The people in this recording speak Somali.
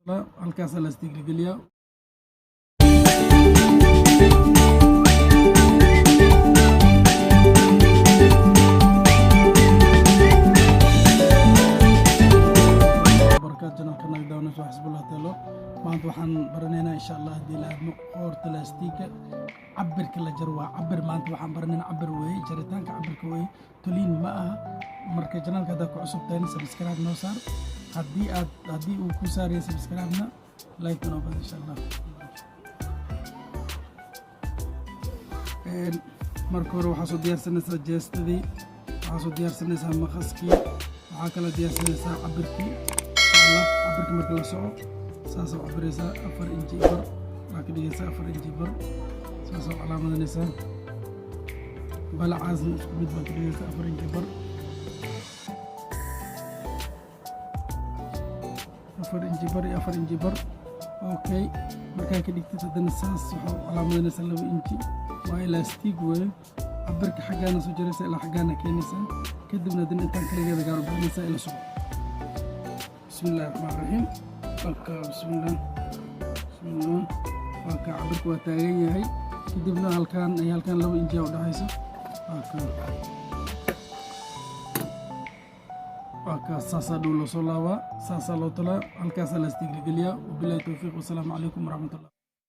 halkaas la istigligeliyaa. janalka naga daawanayso xisbullah taalo maanta waxaan baranaynaa insha Allah hadii la aadno qoorta laastiga cabirka la jaro waa cabir maanta waxaan baranaynaa cabir weey jaritaanka cabirka weey toliin ma aha marka janalka hada ku cusub tahay subscribe noo saar hadii uu ku saarayo subscribe-na like noo bad insha Allah marka hore waxaa soo diyaarsanaysaa jeestadii waxaa soo diyaarsanaysaa maqaskii waxaa kala diyaarsanaysaa cabirkii عبرك مركز الصعود ساسو عبريسا أفر إنجي بر لكن يسا أفر إنجي بر ساسو علامة النساء بلا عازم بيت مركز يسا أفر إنجي بر أفر إنجي بر أوكي مركز كديك تتدن الساس سحو علامة النساء لو إنجي وإلاستيك وي عبرك حقانا سجريسا إلا حقانا كينيسا كدبنا دين إنتان كليجا دقارو بعنيسا إلا سعود بسم الله الرحمن الرحيم بسم الله عبرك وتاغي هي كدبنا halkan laba inji oo dhaxayso saasa dhul soo laaba saasa loo tala halkaas la istigligeliya wabillahi tawfiiq wasalaamu calaykum waraxmatullaah